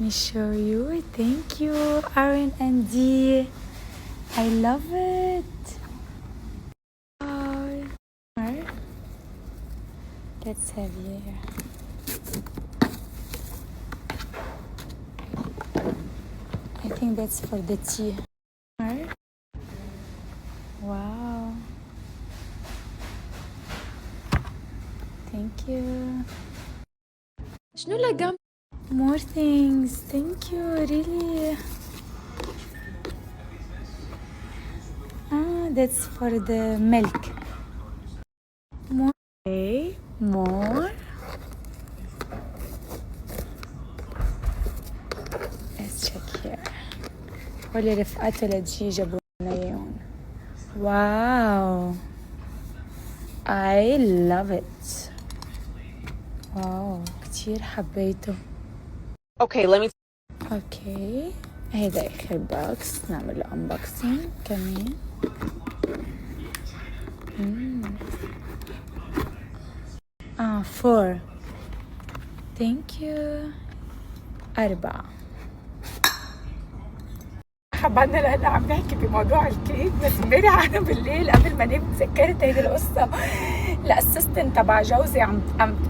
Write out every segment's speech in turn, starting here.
me show you. Thank you, Aaron and Dee. I love it. Let's have here. I think that's for the tea. Wow. Thank you. شنو لقى؟ More things. Thank you, really. That's for the milk. More. Okay, more. Let's check here. ولي رفقاتي لتجي جابوا لنا اياهم. واو. I love it. واو كتير حبيته. Okay, let me. اوكي هيدا اخر بوكس نعمل له unboxing كمان. four. Thank you. 4. حبانا لهلا عم نحكي بموضوع الكيك، بس امبارح انا بالليل قبل ما انام تذكرت هيدي القصه الاسيستنت تبع جوزي عم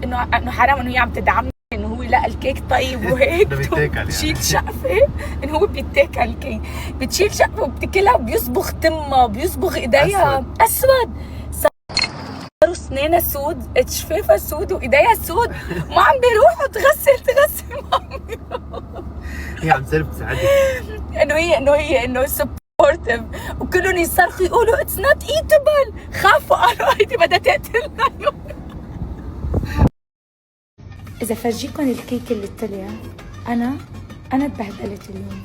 انه حرام انه هي عم تدعمني انه هو لقى الكيك طيب وهيك بتشيل شقفه انه هو بيتاكل الكيك، بتشيل شقفه وبتاكلها وبيصبغ تمها وبيصبغ ايديها اسود. صاروا اسنانها سود، شفافها سود وايديها سود، ما عم بيروحوا تغسل ما عم بيروحوا. هي عم تصير بتساعدك انه سبورتيف، وكلهم يصرخوا يقولوا اتس نوت ايتبل، خافوا قالوا هيدي بدها تقتلنا اليوم. اذا فرجيكم الكيك اللي طلع، انا اتبهدلت اليوم،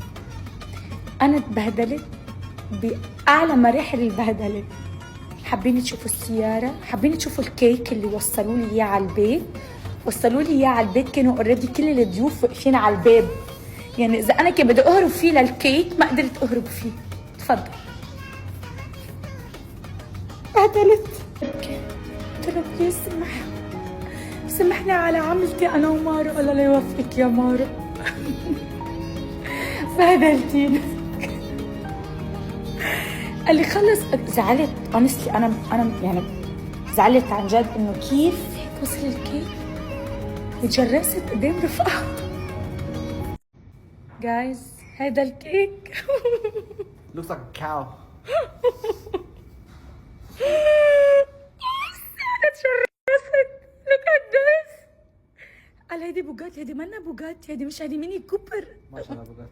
انا اتبهدلت باعلى مراحل البهدله. حابين تشوفوا السياره؟ حابين تشوفوا الكيك اللي وصلوا لي اياه على البيت؟ وصلوا لي اياه على البيت، كانوا اوريدي كل الضيوف واقفين على الباب، يعني اذا انا كنت بدي اهرب فيه للكيك ما قدرت اهرب فيه. تفضل. بهدلت. قلت له بليز سمحني على عملتي انا ومارو. قال الله يوفقك يا مارو. بهدلتيني. قال لي خلص. زعلت اونستلي، انا يعني زعلت عن جد انه كيف هيك وصل الكيك وتجرست قدام رفقات. جايز هيدا الكيك. looks like a cow. انا تشرست. look at this. قال هيدي بوجاتي، هيدي منا بوجاتي، هيدي مش هيدي ميني كوبر. ما شاء الله بوجاتي.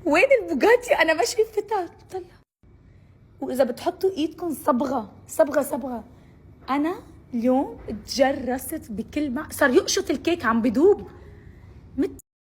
وين البوجاتي؟ انا ما شايفتها. طلع. واذا بتحطوا ايدكم صبغه. انا اليوم تجرست بكل ما صار يقشط الكيك عم بدوب.